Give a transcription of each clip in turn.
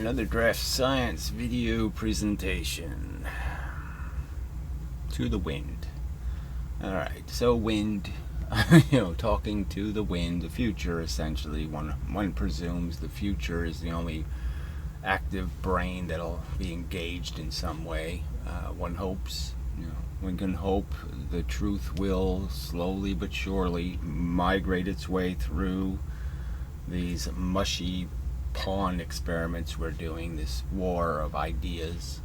Another DraftScience video presentation. To the wind. Alright, so wind, talking to the wind, the future essentially. One presumes the future is the only active brain that'll be engaged in some way. One hopes, one can hope the truth will slowly but surely migrate its way through these mushy pawn experiments we're doing, this war of ideas.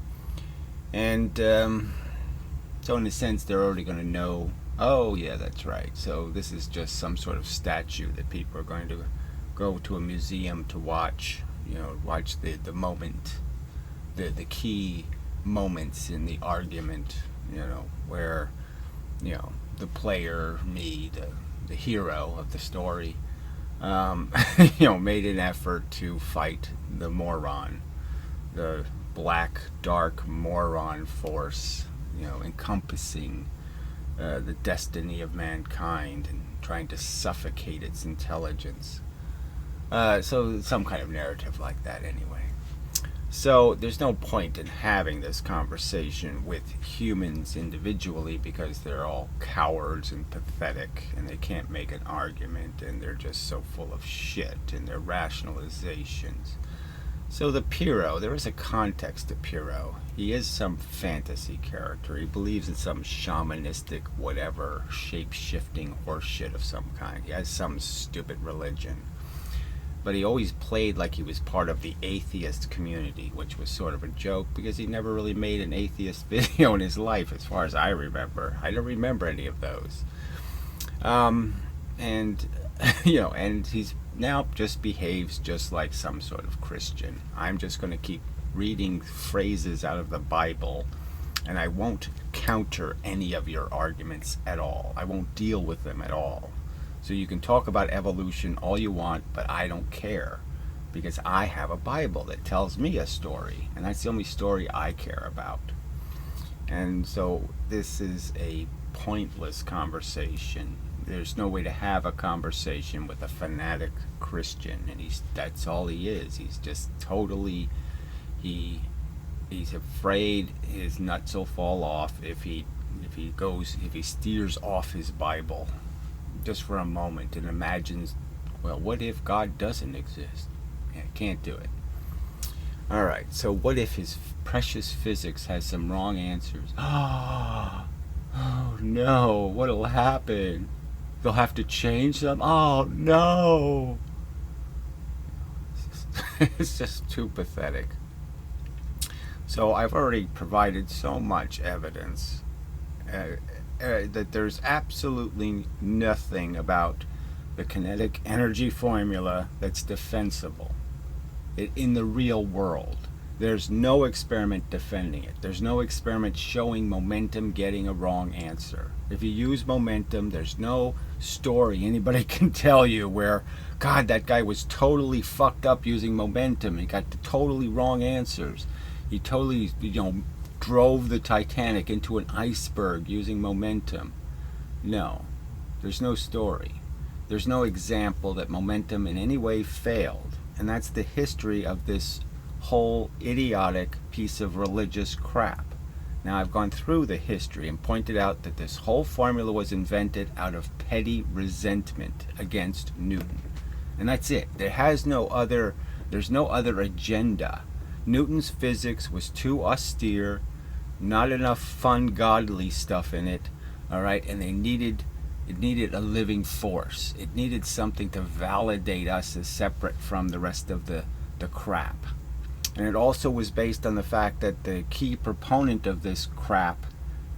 And so in a sense they're already going to know, oh yeah, that's right, so this is just some sort of statue that people are going to go to a museum to watch, watch the moment, the key moments in the argument, where the player, me, the hero of the story, made an effort to fight the moron, the black, dark moron force, encompassing the destiny of mankind and trying to suffocate its intelligence. So some kind of narrative like that anyway. So there's no point in having this conversation with humans individually because they're all cowards and pathetic and they can't make an argument and they're just so full of shit in their rationalizations. So the Pyrrho, there is a context to Pyrrho. He is some fantasy character. He believes in some shamanistic whatever, shape-shifting horseshit of some kind. He has some stupid religion. But he always played like he was part of the atheist community, which was sort of a joke because he never really made an atheist video in his life, as far as I remember. I don't remember any of those. And he's now just behaves just like some sort of Christian. I'm just going to keep reading phrases out of the Bible, and I won't counter any of your arguments at all. I won't deal with them at all. So you can talk about evolution all you want, but I don't care because I have a Bible that tells me a story, and that's the only story I care about. And so this is a pointless conversation. There's no way to have a conversation with a fanatic Christian, and that's all he is. He's just totally, he's afraid his nuts will fall off if he steers off his Bible just for a moment and imagines, well, what if God doesn't exist? Yeah, can't do it. Alright, so what if his precious physics has some wrong answers? Oh no, what'll happen? They'll have to change them? Oh no! It's just too pathetic. So I've already provided so much evidence that there's absolutely nothing about the kinetic energy formula that's defensible in the real world. There's no experiment defending it. There's no experiment showing momentum getting a wrong answer. If you use momentum, there's no story anybody can tell you where, God, that guy was totally fucked up using momentum. He got the totally wrong answers. He totally, drove the Titanic into an iceberg using momentum. No, there's no story. There's no example that momentum in any way failed. And that's the history of this whole idiotic piece of religious crap. Now, I've gone through the history and pointed out that this whole formula was invented out of petty resentment against Newton. And that's it. There's no other agenda. Newton's physics was too austere, not enough fun, godly stuff in it, all right, and it needed a living force. It needed something to validate us as separate from the rest of the crap. And it also was based on the fact that the key proponent of this crap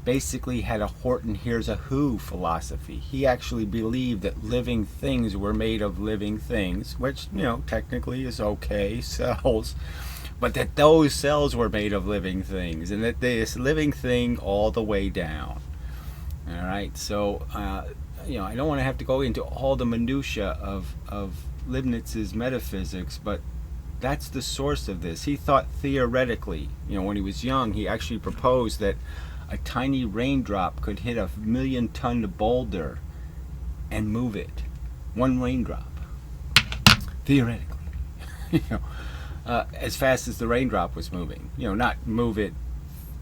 basically had a Horton here's a who philosophy. He actually believed that living things were made of living things, which, technically is okay, cells, but that those cells were made of living things, and that this living thing all the way down. All right, so I don't want to have to go into all the minutia of Leibniz's metaphysics, but that's the source of this. He thought theoretically, when he was young, he actually proposed that a tiny raindrop could hit a 1,000,000-ton boulder and move it. One raindrop, theoretically. as fast as the raindrop was moving. Not move it,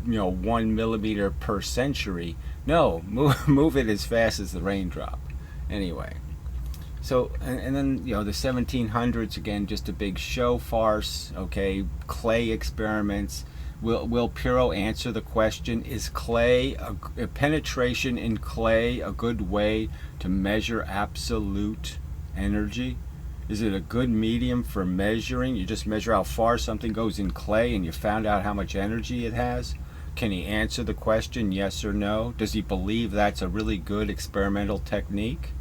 1 millimeter per century. No, move it as fast as the raindrop. Anyway, so and then the 1700s, again, just a big show farce. Okay, clay experiments. Will Pyrrho answer the question? Is clay a penetration in clay a good way to measure absolute energy? Is it a good medium for measuring? You just measure how far something goes in clay and you found out how much energy it has? Can he answer the question, yes or no? Does he believe that's a really good experimental technique?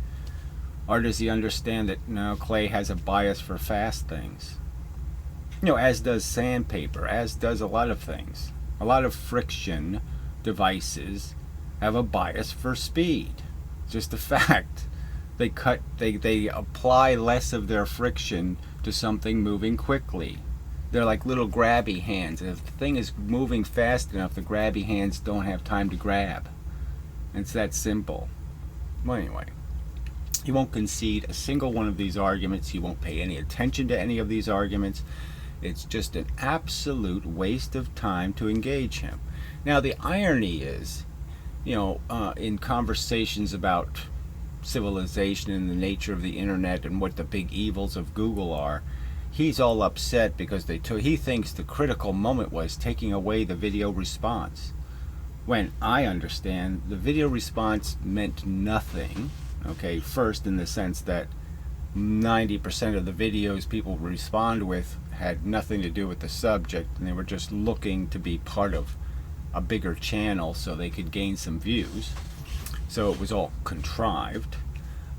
Or does he understand that no, clay has a bias for fast things? As does sandpaper, as does a lot of things. A lot of friction devices have a bias for speed. Just a fact. They apply less of their friction to something moving quickly. They're like little grabby hands. If the thing is moving fast enough, the grabby hands don't have time to grab. It's that simple. Well, anyway, he won't concede a single one of these arguments. He won't pay any attention to any of these arguments. It's just an absolute waste of time to engage him. Now, the irony is, in conversations about civilization and the nature of the internet and what the big evils of Google are, he's all upset because he thinks the critical moment was taking away the video response. When I understand the video response meant nothing, okay, first in the sense that 90% of the videos people respond with had nothing to do with the subject, and they were just looking to be part of a bigger channel so they could gain some views. So it was all contrived.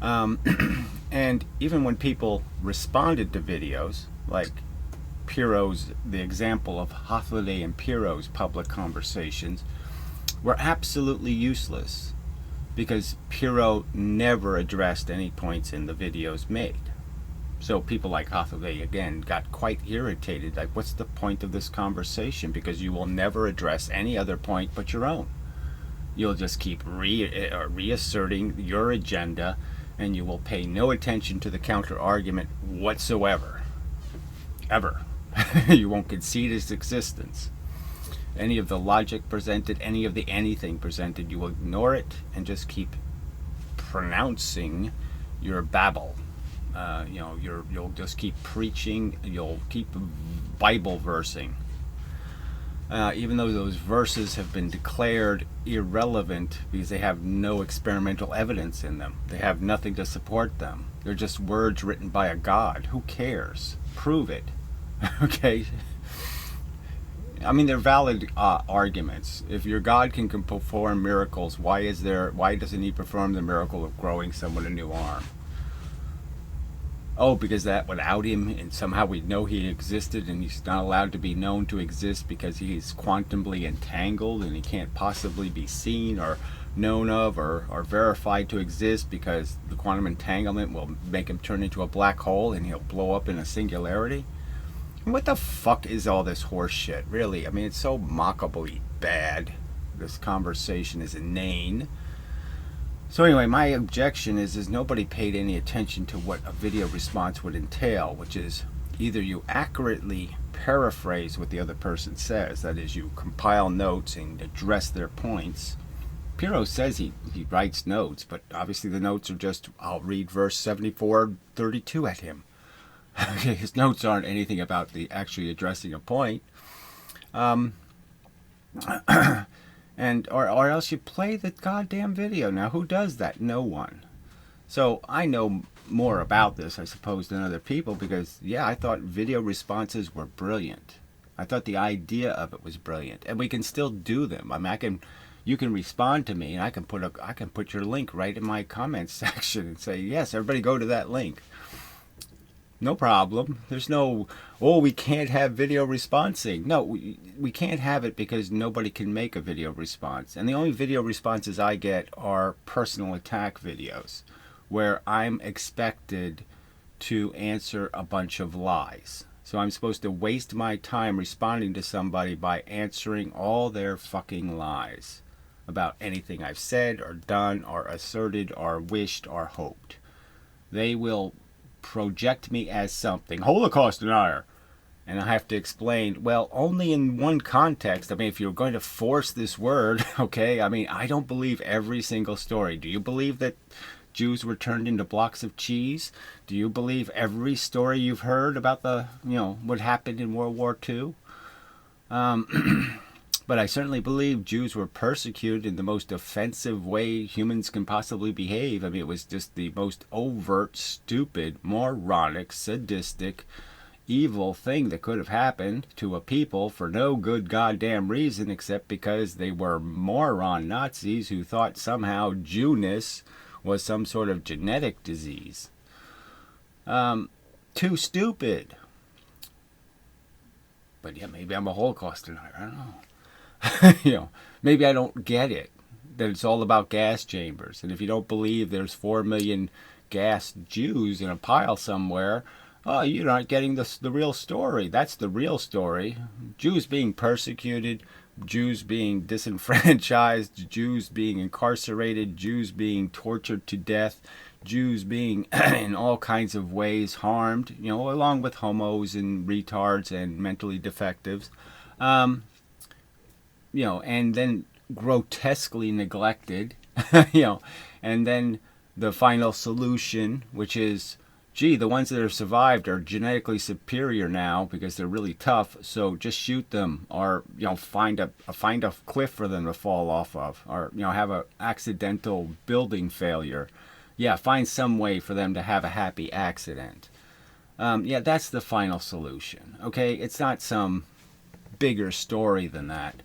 And even when people responded to videos, like the example of Hafliday and Pyrrho's public conversations, were absolutely useless because Pyrrho never addressed any points in the videos made. So people like Hafliday, again, got quite irritated. Like, what's the point of this conversation? Because you will never address any other point but your own. You'll just keep reasserting your agenda, and you will pay no attention to the counter-argument whatsoever. Ever. You won't concede its existence. Any of the logic presented, any of the anything presented, you will ignore it and just keep pronouncing your babble. You'll just keep preaching, you'll keep Bible versing. Even though those verses have been declared irrelevant because they have no experimental evidence in them. They have nothing to support them. They're just words written by a god. Who cares? Prove it. Okay? I mean, they're valid arguments. If your God can perform miracles, why doesn't he perform the miracle of growing someone a new arm? Oh, because that without him, and somehow we know he existed, and he's not allowed to be known to exist because he's quantumly entangled and he can't possibly be seen or known of or verified to exist because the quantum entanglement will make him turn into a black hole and he'll blow up in a singularity. What the fuck is all this horse shit, really? I mean, it's so mockably bad. This conversation is inane. So anyway, my objection is nobody paid any attention to what a video response would entail, which is either you accurately paraphrase what the other person says, that is, you compile notes and address their points. Pyrrho says he writes notes, but obviously the notes are just, I'll read verse 74:32 at him. His notes aren't anything about the actually addressing a point. Or else you play the goddamn video. Now, who does that? No one. So I know more about this, I suppose, than other people because, yeah, I thought video responses were brilliant. I thought the idea of it was brilliant, and we can still do them. I mean, you can respond to me, and I can put your link right in my comments section and say, yes, everybody go to that link. No problem. There's no, we can't have video responsing. No, we can't have it because nobody can make a video response. And the only video responses I get are personal attack videos where I'm expected to answer a bunch of lies. So I'm supposed to waste my time responding to somebody by answering all their fucking lies about anything I've said or done or asserted or wished or hoped. They will project me as something, Holocaust denier, And I have to explain, well, only in one context. I mean, if you're going to force this word, okay, I mean, I don't believe every single story. Do you believe that Jews were turned into blocks of cheese? Do you believe every story you've heard about what happened in World War II? But I certainly believe Jews were persecuted in the most offensive way humans can possibly behave. I mean, it was just the most overt, stupid, moronic, sadistic, evil thing that could have happened to a people for no good goddamn reason except because they were moron Nazis who thought somehow Jewness was some sort of genetic disease. Too stupid. But yeah, maybe I'm a Holocaust denier. I don't know. Maybe I don't get it. That it's all about gas chambers. And if you don't believe there's 4 million gas Jews in a pile somewhere, oh, you're not getting the real story. That's the real story. Jews being persecuted, Jews being disenfranchised, Jews being incarcerated, Jews being tortured to death, Jews being in all kinds of ways harmed, along with homos and retards and mentally defectives. And then grotesquely neglected, and then the final solution, which is, gee, the ones that have survived are genetically superior now because they're really tough, so just shoot them, or find a cliff for them to fall off of, or have a accidental building failure. Yeah, find some way for them to have a happy accident. That's the final solution. Okay, it's not some bigger story than that.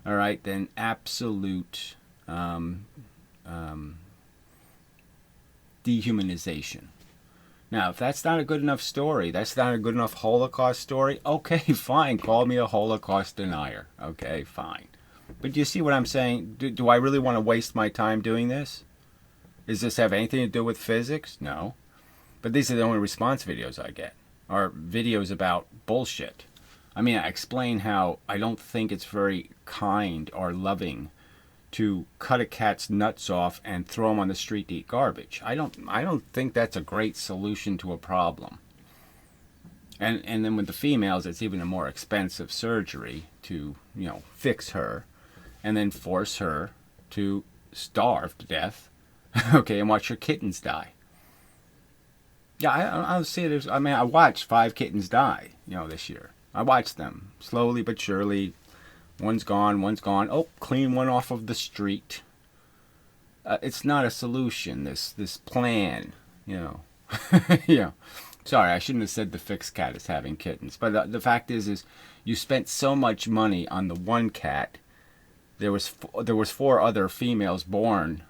All right, then absolute dehumanization. Now, if that's not a good enough story, that's not a good enough Holocaust story, okay, fine, call me a Holocaust denier. Okay, fine. But do you see what I'm saying? Do I really want to waste my time doing this? Does this have anything to do with physics? No. But these are the only response videos I get, are videos about bullshit. I mean, I explain how I don't think it's very kind or loving to cut a cat's nuts off and throw them on the street to eat garbage. I don't think that's a great solution to a problem. And then with the females, it's even a more expensive surgery to, fix her and then force her to starve to death, okay, and watch her kittens die. Yeah, I see it. I watched 5 kittens die, this year. I watched them slowly but surely. One's gone. Oh, clean one off of the street. It's not a solution, this plan, Sorry, I shouldn't have said the fixed cat is having kittens. But the fact is you spent so much money on the one cat. There was 4 other females born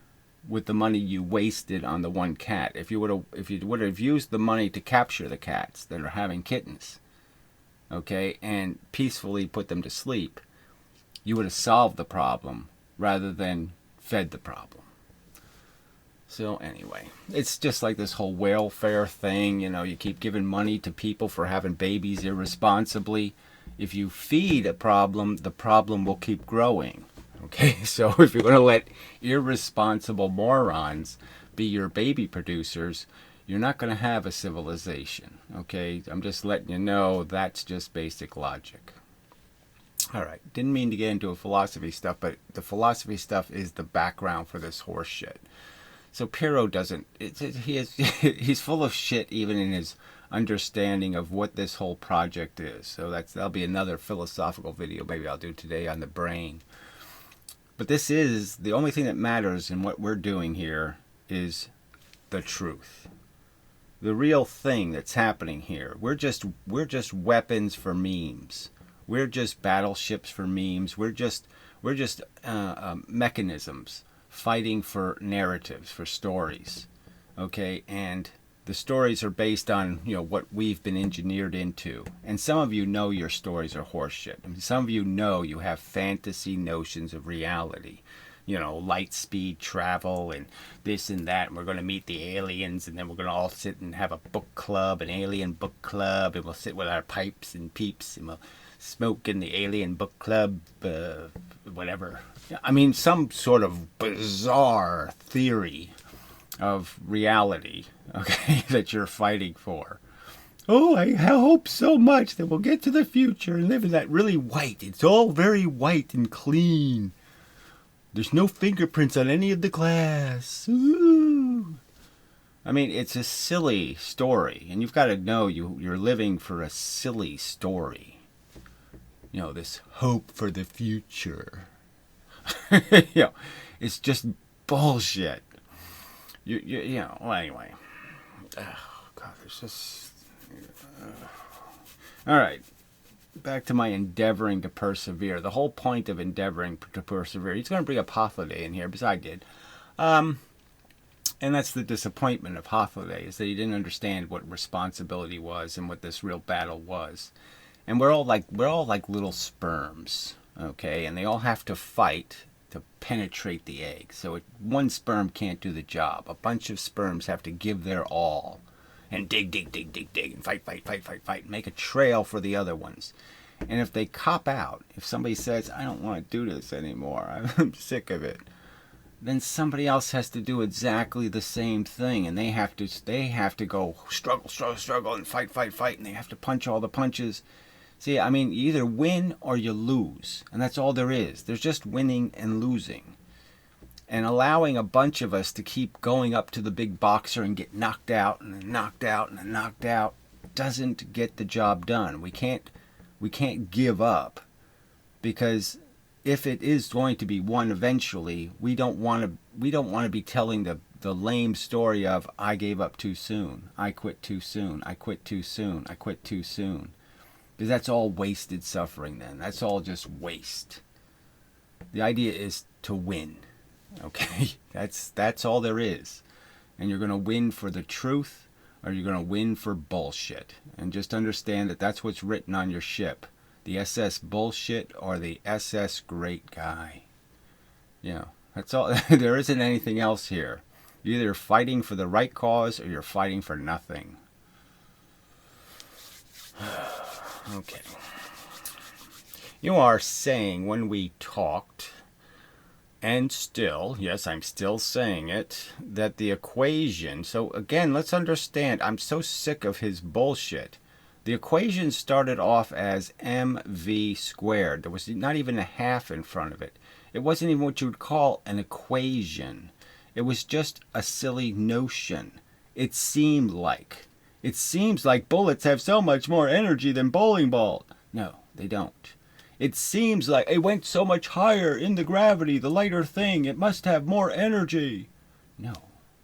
with the money you wasted on the one cat. If you would have used the money to capture the cats that are having kittens, okay, and peacefully put them to sleep, you would have solved the problem rather than fed the problem. So anyway, it's just like this whole welfare thing. You keep giving money to people for having babies irresponsibly. If you feed a problem, the problem will keep growing. Okay, so if you're going to let irresponsible morons be your baby producers, you're not going to have a civilization. Okay, I'm just letting you know that's just basic logic. All right, didn't mean to get into a philosophy stuff, but the philosophy stuff is the background for this horse shit. So Pyrrho doesn't, he's full of shit even in his understanding of what this whole project is. So that'll be another philosophical video maybe I'll do today on the brain. But this is, the only thing that matters in what we're doing here is the truth. The real thing that's happening here. We're just weapons for memes. We're just battleships for memes. We're just mechanisms fighting for narratives, for stories. Okay, and the stories are based on what we've been engineered into. And some of you know your stories are horseshit. I mean, some of you know you have fantasy notions of reality. Light speed travel and this and that, and we're going to meet the aliens, and then we're going to all sit and have a book club, an alien book club, and we'll sit with our pipes and peeps, and we'll smoke in the alien book club, whatever. I mean, some sort of bizarre theory of reality, okay, that you're fighting for. Oh, I hope so much that we'll get to the future and live in that really white. It's all very white and clean. There's no fingerprints on any of the glass. Ooh. I mean, it's a silly story, and you've got to know you're living for a silly story. You know, this hope for the future. You know, it's just bullshit. You know, well, anyway. Oh, God, there's just... All right, back to my endeavoring to persevere. The whole point of endeavoring to persevere, he's going to bring up Holiday in here, because I did. And that's the disappointment of Holiday, is that he didn't understand what responsibility was and what this real battle was. And we're all like little sperms, okay? And they all have to fight to penetrate the egg. So one sperm can't do the job. A bunch of sperms have to give their all. And dig, and fight, and make a trail for the other ones. And if they cop out, if somebody says, I don't want to do this anymore, I'm sick of it, then somebody else has to do exactly the same thing. And they have to go struggle, and fight, and they have to punch all the punches. See, I mean, you either win or you lose. And that's all there is. There's just winning and losing. And allowing a bunch of us to keep going up to the big boxer and get knocked out and then knocked out and then knocked out doesn't get the job done. We can't give up, because if it is going to be won eventually, we don't want to be telling the lame story of I gave up too soon, I quit too soon, I quit too soon, I quit too soon. Because that's all wasted suffering then. That's all just waste. The idea is to win. Okay, that's all there is. And you're going to win for the truth, or you're going to win for bullshit. And just understand that that's what's written on your ship. The SS Bullshit or the SS Great Guy. You know, that's all. There isn't anything else here. You're either fighting for the right cause or you're fighting for nothing. Okay. You are saying when we talked... And still, yes, I'm still saying it, that the equation, so again, let's understand, I'm so sick of his bullshit. The equation started off as mv squared. There was not even a half in front of it. It wasn't even what you would call an equation. It was just a silly notion. It seems like bullets have so much more energy than bowling balls. No, they don't. It seems like it went so much higher in the gravity, the lighter thing. It must have more energy. No,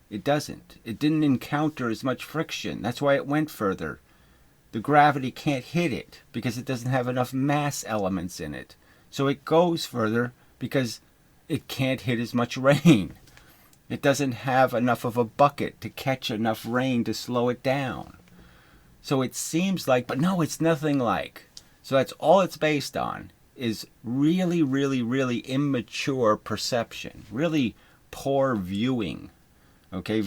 it doesn't. It didn't encounter as much friction. That's why it went further. The gravity can't hit it because it doesn't have enough mass elements in it. So it goes further because it can't hit as much rain. It doesn't have enough of a bucket to catch enough rain to slow it down. So it seems like, but no, it's nothing like. So that's all it's based on, is really, really, really immature perception, really poor viewing, okay,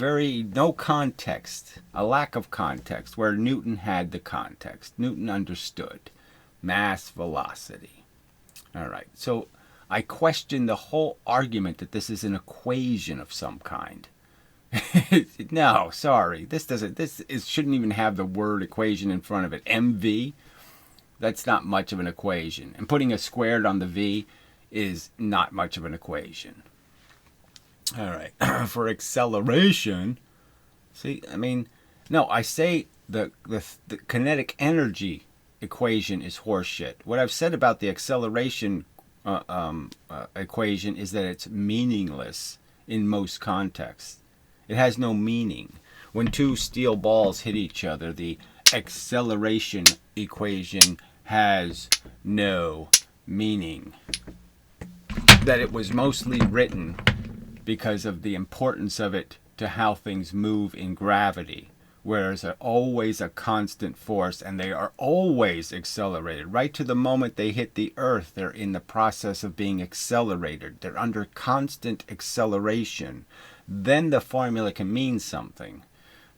no context, a lack of context, where Newton had the context. Newton understood mass velocity. All right, so I question the whole argument that this is an equation of some kind. No, sorry, this shouldn't even have the word equation in front of it. MV? That's not much of an equation. And putting a squared on the V is not much of an equation. All right. For acceleration, see, I mean, no, I say the kinetic energy equation is horseshit. What I've said about the acceleration equation is that it's meaningless in most contexts. It has no meaning. When two steel balls hit each other, the acceleration equation has no meaning. That it was mostly written because of the importance of it to how things move in gravity, whereas they're always a constant force and they are always accelerated. Right to the moment they hit the earth, they're in the process of being accelerated. They're under constant acceleration. Then the formula can mean something.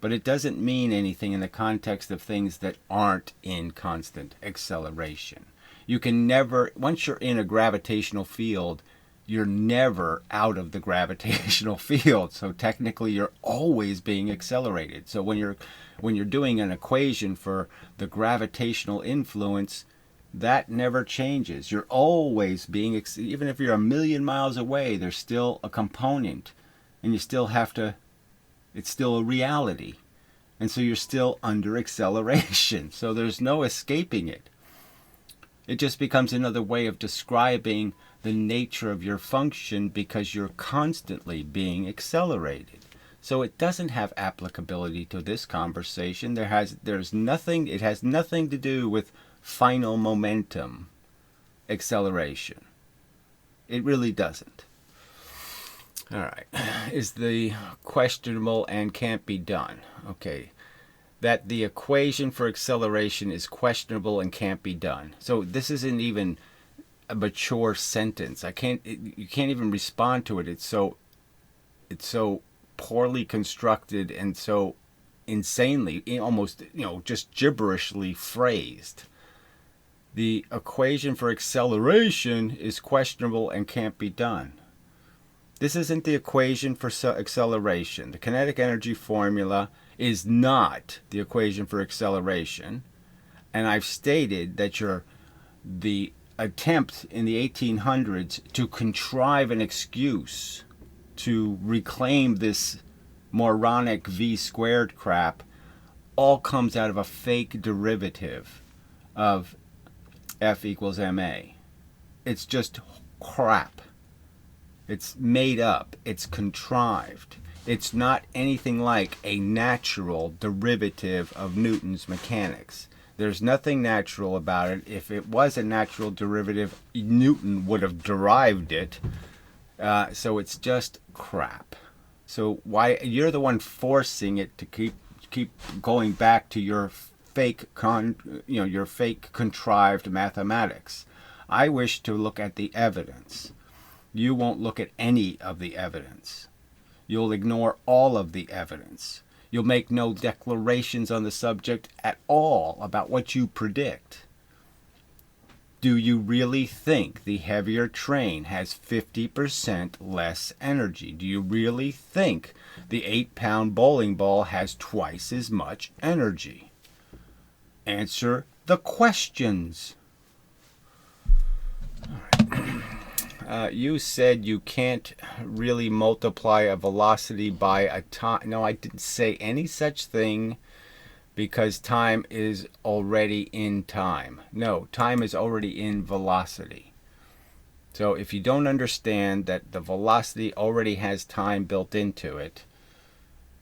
But it doesn't mean anything in the context of things that aren't in constant acceleration. You can never, once you're in a gravitational field, you're never out of the gravitational field. So technically you're always being accelerated. So when you're doing an equation for the gravitational influence, that never changes. You're always being, even if you're a million miles away, there's still a component, and you still have to, it's still a reality. And so you're still under acceleration. So there's no escaping it. It just becomes another way of describing the nature of your function because you're constantly being accelerated. So it doesn't have applicability to this conversation. It has nothing to do with final momentum acceleration. It really doesn't. All right. Is the questionable and can't be done. Okay. That the equation for acceleration is questionable and can't be done. So this isn't even a mature sentence. You can't even respond to it. It's so poorly constructed and so insanely, almost, just gibberishly phrased. The equation for acceleration is questionable and can't be done. This isn't the equation for acceleration. The kinetic energy formula is not the equation for acceleration. And I've stated that the attempt in the 1800s to contrive an excuse to reclaim this moronic v squared crap all comes out of a fake derivative of F equals ma. It's just crap. It's made up. It's contrived. It's not anything like a natural derivative of Newton's mechanics. There's nothing natural about it. If it was a natural derivative, Newton would have derived it. So it's just crap. So why you're the one forcing it to keep going back to your fake your fake contrived mathematics. I wish to look at the evidence. You won't look at any of the evidence. You'll ignore all of the evidence. You'll make no declarations on the subject at all about what you predict. Do you really think the heavier train has 50% less energy? Do you really think the 8-pound bowling ball has twice as much energy? Answer the questions. You said you can't really multiply a velocity by a time. No, I didn't say any such thing because time is already in time. No, time is already in velocity. So if you don't understand that the velocity already has time built into it,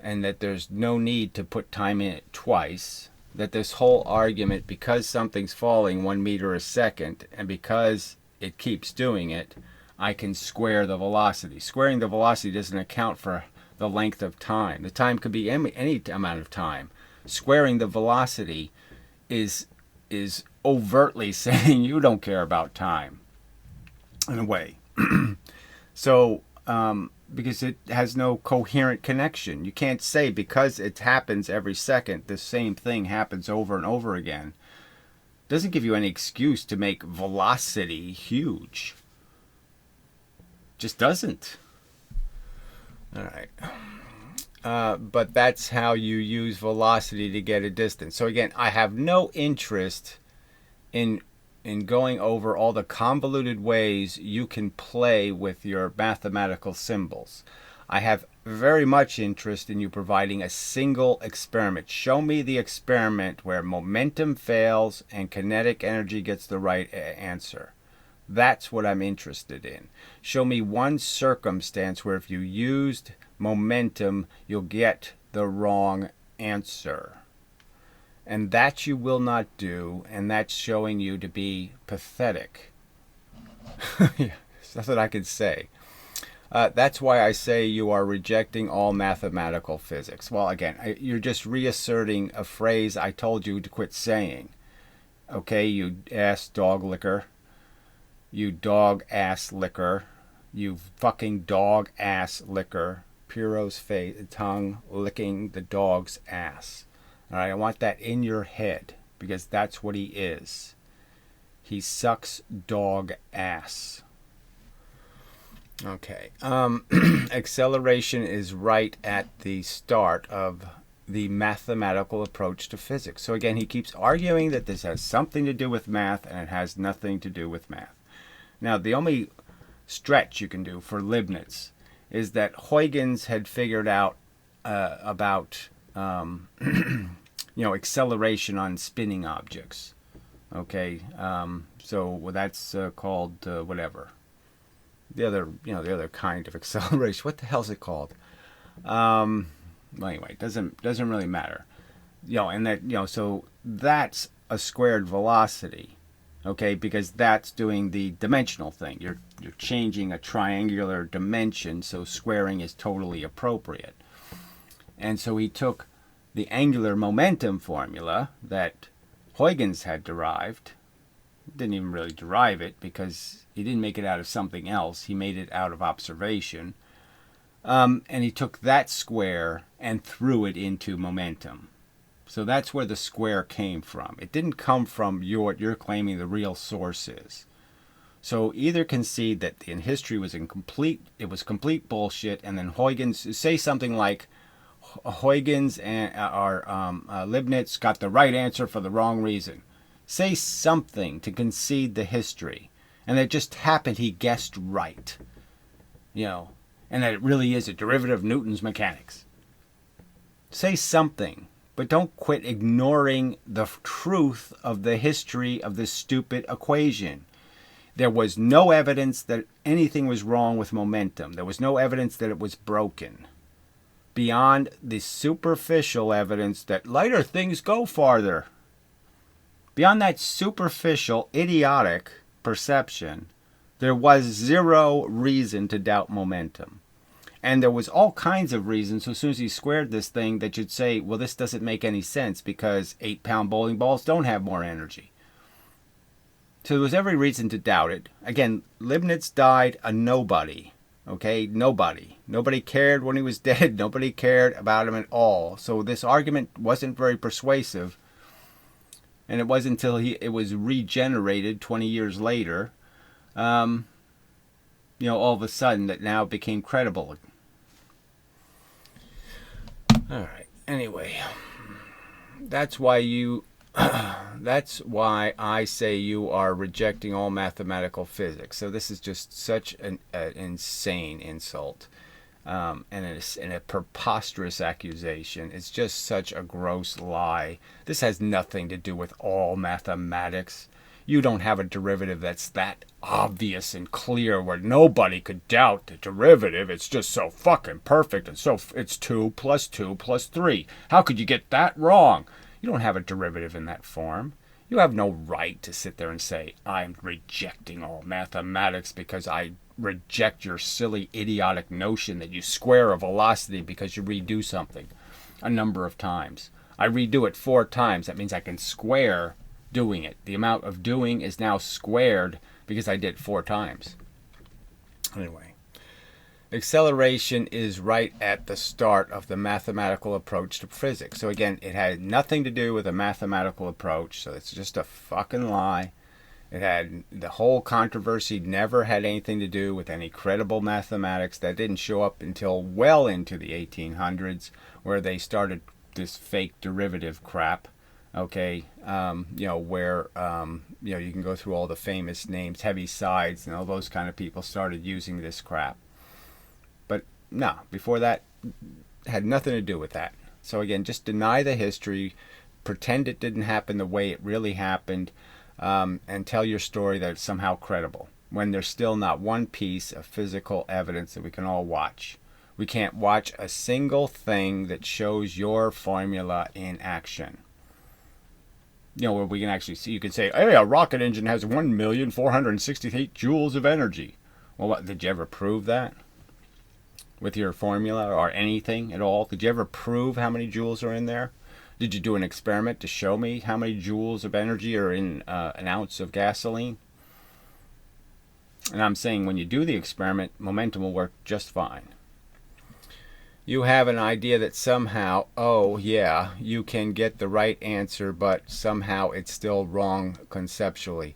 and that there's no need to put time in it twice, that this whole argument, because something's falling 1 meter a second, and because it keeps doing it, I can square the velocity. Squaring the velocity doesn't account for the length of time. The time could be any amount of time. Squaring the velocity is overtly saying you don't care about time, in a way. So, because it has no coherent connection. You can't say because it happens every second, the same thing happens over and over again. Doesn't give you any excuse to make velocity huge. Just doesn't. All right. But that's how you use velocity to get a distance. So again, I have no interest in going over all the convoluted ways you can play with your mathematical symbols. I have very much interest in you providing a single experiment. Show me the experiment where momentum fails and kinetic energy gets the right answer. That's what I'm interested in. Show me one circumstance where if you used momentum, you'll get the wrong answer. And that you will not do, and that's showing you to be pathetic. There's nothing I can say. That's why I say you are rejecting all mathematical physics. Well, again, you're just reasserting a phrase I told you to quit saying. Okay, you ass dog licker. You dog ass licker. You fucking dog ass licker. Pyrrho's tongue licking the dog's ass. All right, I want that in your head because that's what he is. He sucks dog ass. Okay. Acceleration is right at the start of the mathematical approach to physics. So again, he keeps arguing that this has something to do with math and it has nothing to do with math. Now, the only stretch you can do for Leibniz is that Huygens had figured out about acceleration on spinning objects. Okay, so that's called whatever. The other kind of acceleration. What the hell's it called? Well, anyway, it doesn't really matter. So that's a squared velocity. Okay, because that's doing the dimensional thing. You're changing a triangular dimension, so squaring is totally appropriate. And so he took the angular momentum formula that Huygens had derived. Didn't even really derive it because he didn't make it out of something else. He made it out of observation. And he took that square and threw it into momentum. So that's where the square came from. It didn't come from what you're claiming the real source is. So either concede that in history was complete bullshit, and then Huygens say something like Huygens and Leibniz got the right answer for the wrong reason. Say something to concede the history, and it just happened he guessed right, and that it really is a derivative of Newton's mechanics. Say something. But don't quit ignoring the truth of the history of this stupid equation. There was no evidence that anything was wrong with momentum. There was no evidence that it was broken. Beyond the superficial evidence that lighter things go farther. Beyond that superficial, idiotic perception, there was zero reason to doubt momentum. And there was all kinds of reasons, so as soon as he squared this thing, that you'd say, well, this doesn't make any sense because 8-pound bowling balls don't have more energy. So there was every reason to doubt it. Again, Leibniz died a nobody. Okay, nobody. Nobody cared when he was dead. Nobody cared about him at all. So this argument wasn't very persuasive. And it wasn't until it was regenerated 20 years later, all of a sudden that now it became credible. All right. Anyway, that's why I say you are rejecting all mathematical physics. So this is just such an insane insult, and a preposterous accusation. It's just such a gross lie. This has nothing to do with all mathematics. You don't have a derivative that's that obvious and clear where nobody could doubt the derivative. It's just so fucking perfect, and so it's 2 + 2 + 3. How could you get that wrong? You don't have a derivative in that form. You have no right to sit there and say, I'm rejecting all mathematics because I reject your silly, idiotic notion that you square a velocity because you redo something a number of times. I redo it 4 times. That means I can square doing it. The amount of doing is now squared because I did it 4 times. Anyway, acceleration is right at the start of the mathematical approach to physics. So again, it had nothing to do with a mathematical approach, so it's just a fucking lie. The whole controversy never had anything to do with any credible mathematics. That didn't show up until well into the 1800s, where they started this fake derivative crap. Okay, where you can go through all the famous names, Heavisides, and all those kind of people started using this crap. But no, before that, it had nothing to do with that. So again, just deny the history, pretend it didn't happen the way it really happened, and tell your story that it's somehow credible, when there's still not one piece of physical evidence that we can all watch. We can't watch a single thing that shows your formula in action. Where we can actually see, you can say, hey, a rocket engine has 1,468 joules of energy. Well, what, did you ever prove that with your formula or anything at all? Did you ever prove how many joules are in there? Did you do an experiment to show me how many joules of energy are in an ounce of gasoline? And I'm saying when you do the experiment, momentum will work just fine. You have an idea that somehow, you can get the right answer, but somehow it's still wrong conceptually.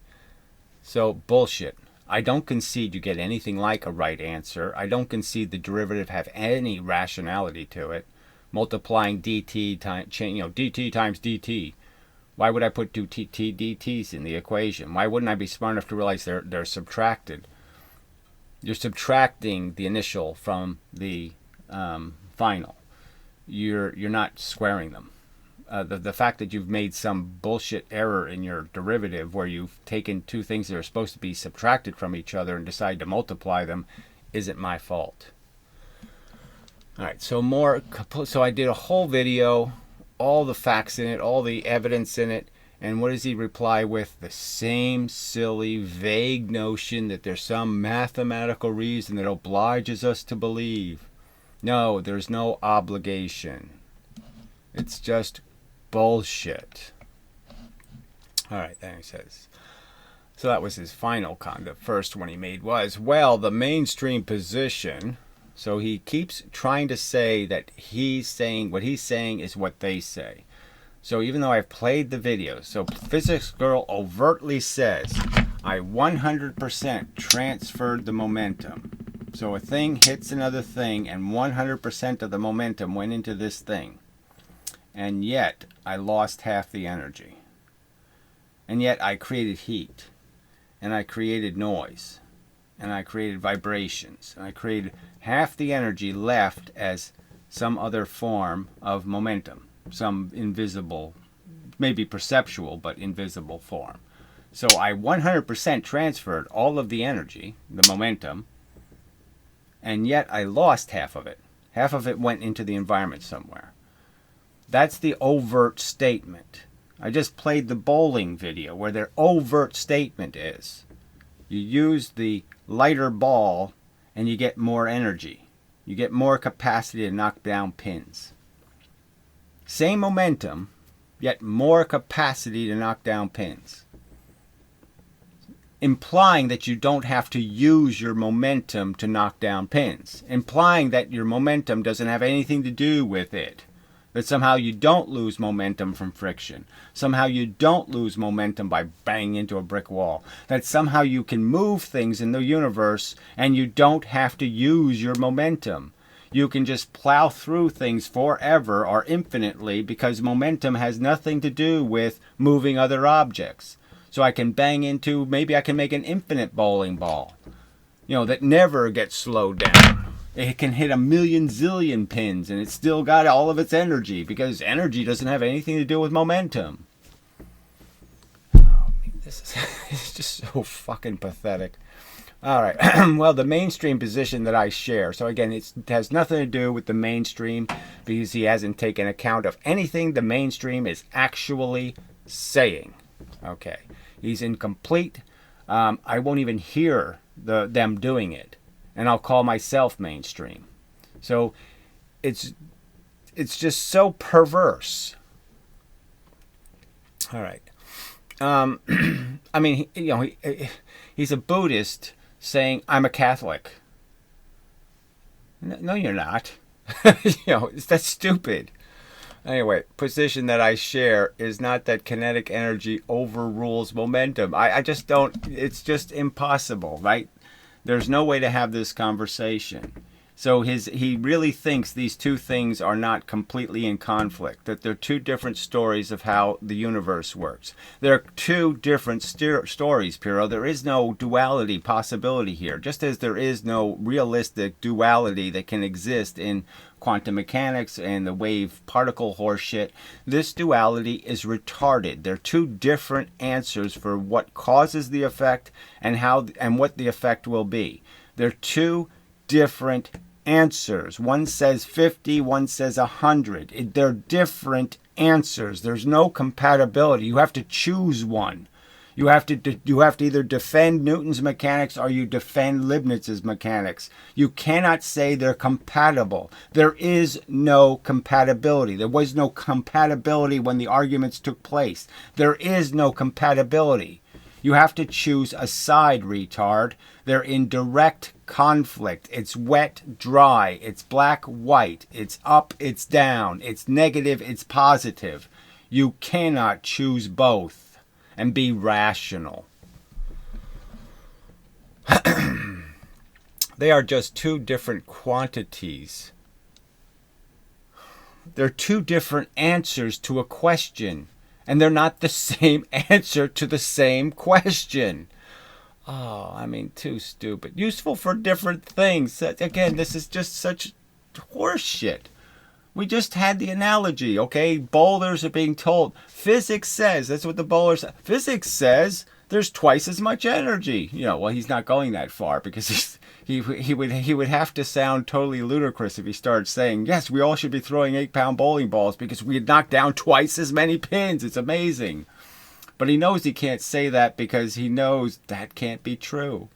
So, bullshit. I don't concede you get anything like a right answer. I don't concede the derivative have any rationality to it. Multiplying dt times, dt times dt. Why would I put two dt's in the equation? Why wouldn't I be smart enough to realize they're subtracted? You're subtracting the initial from the final. You're not squaring them. The fact that you've made some bullshit error in your derivative where you've taken two things that are supposed to be subtracted from each other and decide to multiply them isn't my fault. All right, so I did a whole video, all the facts in it, all the evidence in it, and what does he reply with? The same silly, vague notion that there's some mathematical reason that obliges us to believe. No, there's no obligation. It's just bullshit. All right, then he says, so that was his final the first one he made was, well, the mainstream position. So he keeps trying to say that he's saying what he's saying is what they say. So even though I've played the video, so Physics Girl overtly says, I 100% transferred the momentum. So a thing hits another thing and 100% of the momentum went into this thing. And yet I lost half the energy. And yet I created heat. And I created noise. And I created vibrations. And I created half the energy left as some other form of momentum. Some invisible, maybe perceptual, but invisible form. So I 100% transferred all of the energy, the momentum, and yet I lost half of it. Half of it went into the environment somewhere. That's the overt statement. I just played the bowling video where their overt statement is. You use the lighter ball and you get more energy. You get more capacity to knock down pins. Same momentum, yet more capacity to knock down pins. Implying that you don't have to use your momentum to knock down pins. Implying that your momentum doesn't have anything to do with it. That somehow you don't lose momentum from friction. Somehow you don't lose momentum by banging into a brick wall. That somehow you can move things in the universe and you don't have to use your momentum. You can just plow through things forever or infinitely because momentum has nothing to do with moving other objects. So I can bang into, maybe I can make an infinite bowling ball, that never gets slowed down. It can hit a million zillion pins and it's still got all of its energy because energy doesn't have anything to do with momentum. This is just so fucking pathetic. All right. Well, the mainstream position that I share. So again, it has nothing to do with the mainstream because he hasn't taken account of anything the mainstream is actually saying. Okay. He's incomplete. I won't even hear them doing it. And I'll call myself mainstream. So it's just so perverse. All right. I mean, he's a Buddhist saying, I'm a Catholic. No, you're not. That's stupid. Anyway, position that I share is not that kinetic energy overrules momentum. I just don't, it's just impossible, right? There's no way to have this conversation. So he really thinks these two things are not completely in conflict, that they're two different stories of how the universe works. They're two different stories, Pyrrho. There is no duality possibility here, just as there is no realistic duality that can exist in quantum mechanics and the wave particle horseshit. This duality is retarded. They're two different answers for what causes the effect and what the effect will be. They're two different answers. One says 50, one says 100. They're different answers. There's no compatibility. You have to choose one. You have to either defend Newton's mechanics or you defend Leibniz's mechanics. You cannot say they're compatible. There is no compatibility. There was no compatibility when the arguments took place. There is no compatibility. You have to choose a side, retard. They're in direct conflict. It's wet, dry. It's black, white. It's up, it's down. It's negative, it's positive. You cannot choose both and be rational. They are just two different quantities. They're two different answers to a question. And they're not the same answer to the same question. Oh, I mean, too stupid. Useful for different things. Again, this is just such horseshit. We just had the analogy, okay? Boulders are being told. Physics says, that's what the bowlers, physics says there's twice as much energy. You know, well, he's not going that far because he would have to sound totally ludicrous if he started saying, yes, we all should be throwing 8-pound bowling balls because we had knocked down twice as many pins. It's amazing. But he knows he can't say that because he knows that can't be true.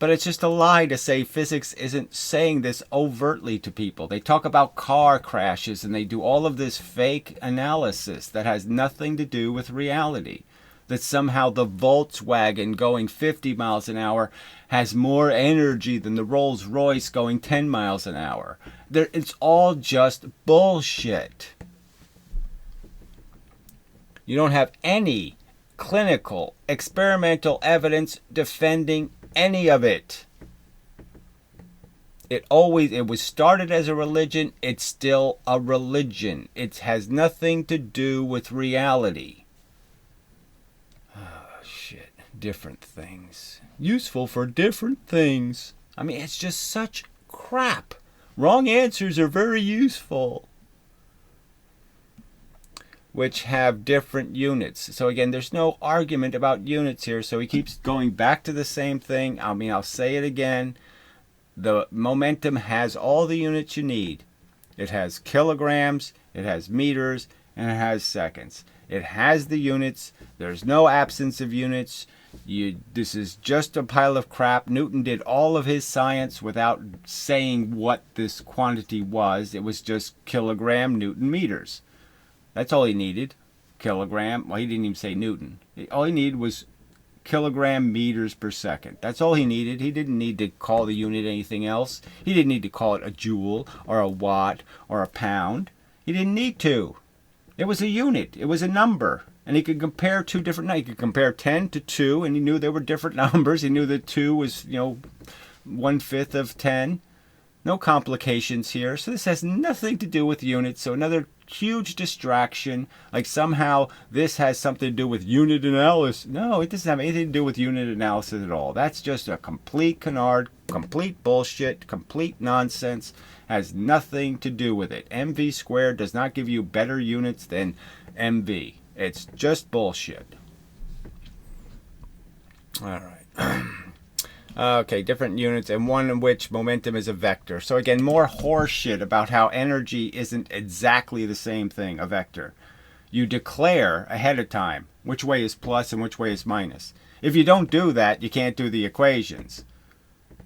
But it's just a lie to say physics isn't saying this overtly to people. They talk about car crashes and they do all of this fake analysis that has nothing to do with reality. That somehow the Volkswagen going 50 miles an hour has more energy than the Rolls Royce going 10 miles an hour. It's all just bullshit. You don't have any clinical, experimental evidence defending any of it. It was started as a religion. It's still a religion. It has nothing to do with reality. Oh, shit. Different things. Useful for different things. I mean, it's just such crap. Wrong answers are very useful. Which have different units. So again, there's no argument about units here. So he keeps going back to the same thing. I mean, I'll say it again. The momentum has all the units you need. It has kilograms, it has meters, and it has seconds. It has the units. There's no absence of units. This is just a pile of crap. Newton did all of his science without saying what this quantity was. It was just kilogram, Newton, meters. That's all he needed. Kilogram. Well, he didn't even say Newton. All he needed was kilogram meters per second. That's all he needed. He didn't need to call the unit anything else. He didn't need to call it a joule or a watt or a pound. He didn't need to. It was a unit. It was a number. And he could compare two different numbers. He could compare 10 to 2, and he knew they were different numbers. He knew that 2 was, 1/5 of 10. No complications here. So this has nothing to do with units. So another huge distraction. Like somehow this has something to do with unit analysis. No, it doesn't have anything to do with unit analysis at all. That's just a complete canard, complete bullshit, complete nonsense. Has nothing to do with it. MV squared does not give you better units than MV. It's just bullshit. All right. Okay, different units, and one in which momentum is a vector. So again, more horseshit about how energy isn't exactly the same thing, a vector. You declare ahead of time which way is plus and which way is minus. If you don't do that, you can't do the equations.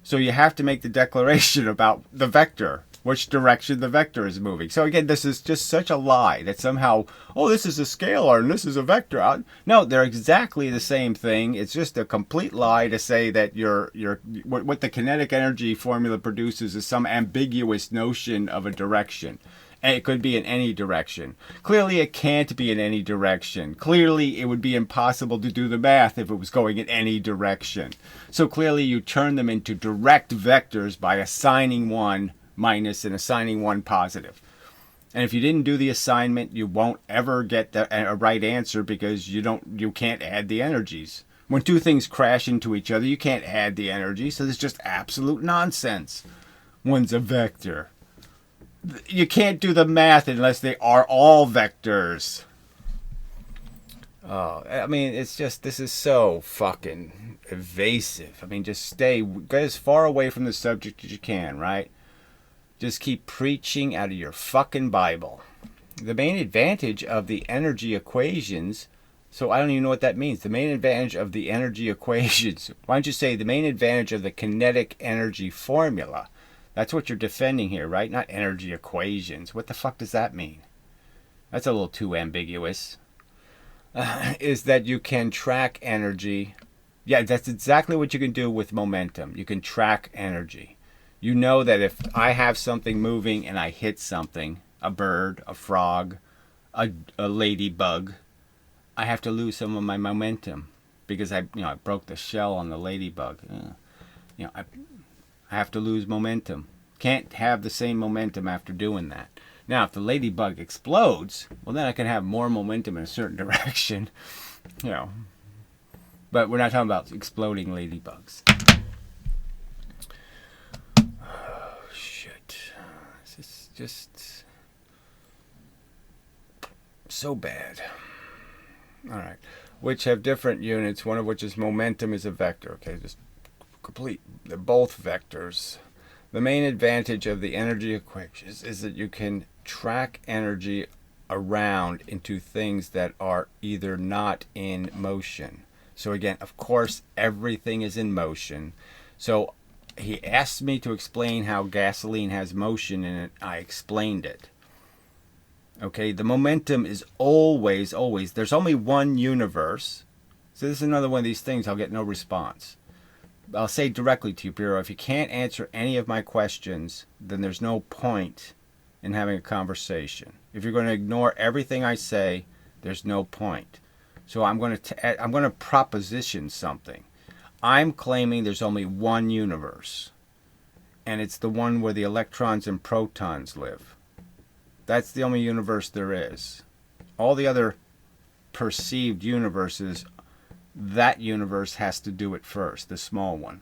So you have to make the declaration about the vector, which direction the vector is moving. So again, this is just such a lie that somehow, oh, this is a scalar and this is a vector. No, they're exactly the same thing. It's just a complete lie to say that what the kinetic energy formula produces is some ambiguous notion of a direction. And it could be in any direction. Clearly, it can't be in any direction. Clearly, it would be impossible to do the math if it was going in any direction. So clearly, you turn them into direct vectors by assigning one minus and assigning one positive. And if you didn't do the assignment, you won't ever get a right answer because you can't add the energies. When two things crash into each other, you can't add the energy, so it's just absolute nonsense. One's a vector. You can't do the math unless they are all vectors. Oh, I mean, it's just, this is so fucking evasive. I mean, just get as far away from the subject as you can, right? Just keep preaching out of your fucking Bible. The main advantage of the energy equations, so I don't even know what that means. The main advantage of the energy equations, why don't you say the main advantage of the kinetic energy formula? That's what you're defending here, right? Not energy equations. What the fuck does that mean? That's a little too ambiguous. Is that you can track energy. Yeah, that's exactly what you can do with momentum. You can track energy. You know that if I have something moving and I hit something, a bird, a frog, a ladybug, I have to lose some of my momentum because I broke the shell on the ladybug. I have to lose momentum. Can't have the same momentum after doing that. Now, if the ladybug explodes, well, then I can have more momentum in a certain direction. But we're not talking about exploding ladybugs. Oh, shit. This is just so bad. All right. Which have different units, one of which is momentum is a vector. Okay, just complete. They're both vectors. The main advantage of the energy equations is that you can track energy around into things that are either not in motion. So again, of course, everything is in motion. So he asked me to explain how gasoline has motion in it. I explained it. Okay, the momentum is always, there's only one universe. So this is another one of these things I'll get no response. I'll say directly to you, Pyrrho, if you can't answer any of my questions, then there's no point in having a conversation. If you're going to ignore everything I say, there's no point. So I'm going to proposition something. I'm claiming there's only one universe, and it's the one where the electrons and protons live. That's the only universe there is. All the other perceived universes, that universe has to do it first, the small one.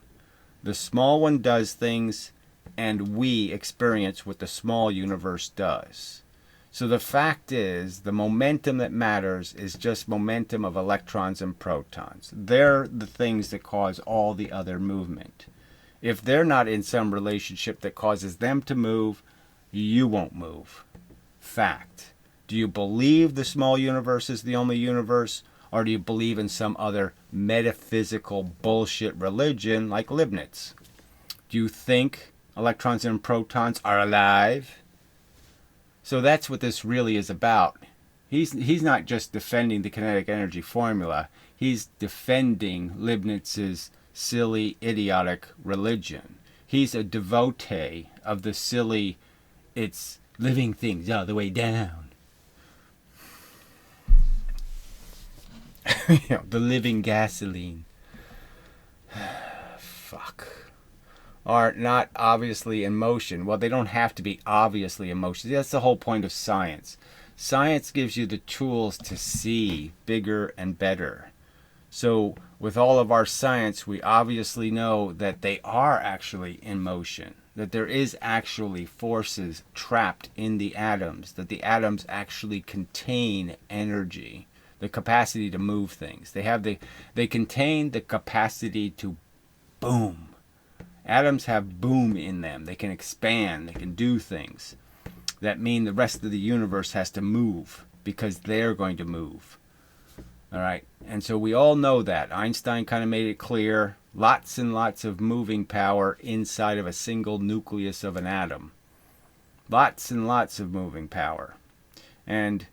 The small one does things, and we experience what the small universe does. So the fact is, the momentum that matters is just momentum of electrons and protons. They're the things that cause all the other movement. If they're not in some relationship that causes them to move, you won't move. Fact. Do you believe the small universe is the only universe, or do you believe in some other metaphysical bullshit religion like Leibniz? Do you think electrons and protons are alive? So that's what this really is about. He's not just defending the kinetic energy formula. He's defending Leibniz's silly, idiotic religion. He's a devotee of the silly, it's living things all the way down. The living gasoline. Fuck. Are not obviously in motion. Well, they don't have to be obviously in motion. That's the whole point of science. Science gives you the tools to see bigger and better. So with all of our science, we obviously know that they are actually in motion, that there is actually forces trapped in the atoms, that the atoms actually contain energy, the capacity to move things. They contain the capacity to boom. Atoms have boom in them. They can expand. They can do things that mean the rest of the universe has to move because they're going to move. All right. And so we all know that. Einstein kind of made it clear. Lots and lots of moving power inside of a single nucleus of an atom. Lots and lots of moving power. And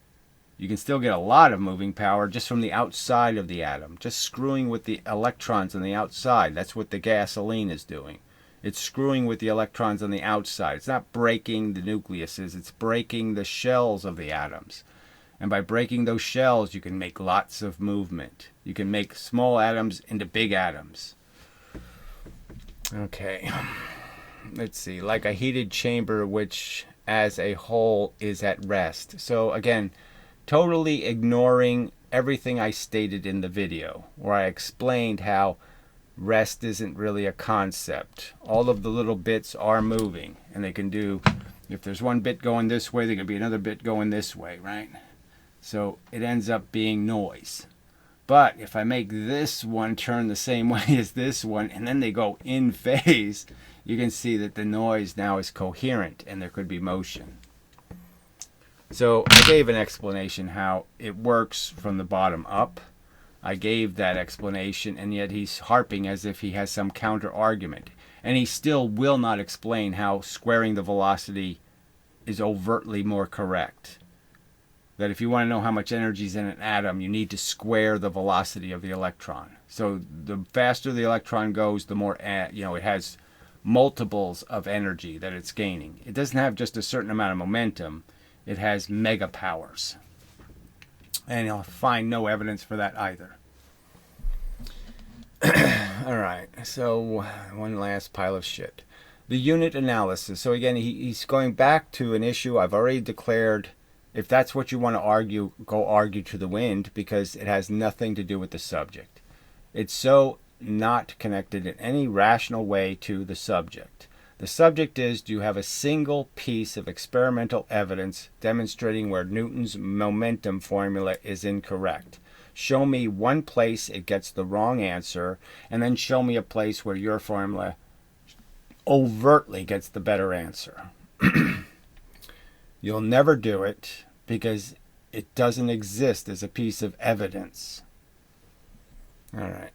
you can still get a lot of moving power just from the outside of the atom. Just screwing with the electrons on the outside. That's what the gasoline is doing. It's screwing with the electrons on the outside. It's not breaking the nucleuses. It's breaking the shells of the atoms. And by breaking those shells, you can make lots of movement. You can make small atoms into big atoms. Okay. Let's see. Like a heated chamber which as a whole is at rest. So again, totally ignoring everything I stated in the video, where I explained how rest isn't really a concept. All of the little bits are moving, and they can do, if there's one bit going this way, there can be another bit going this way, right? So it ends up being noise. But if I make this one turn the same way as this one, and then they go in phase, you can see that the noise now is coherent, and there could be motion. So I gave an explanation how it works from the bottom up. I gave that explanation, and yet he's harping as if he has some counter argument. And he still will not explain how squaring the velocity is overtly more correct. That if you want to know how much energy is in an atom, you need to square the velocity of the electron. So the faster the electron goes, the more, it has multiples of energy that it's gaining. It doesn't have just a certain amount of momentum. It has mega powers. And you'll find no evidence for that either. All right. So one last pile of shit. The unit analysis. So again, he's going back to an issue I've already declared. If that's what you want to argue, go argue to the wind, because it has nothing to do with the subject. It's so not connected in any rational way to the subject. The subject is, do you have a single piece of experimental evidence demonstrating where Newton's momentum formula is incorrect? Show me one place it gets the wrong answer, and then show me a place where your formula overtly gets the better answer. You'll never do it because it doesn't exist as a piece of evidence. All right.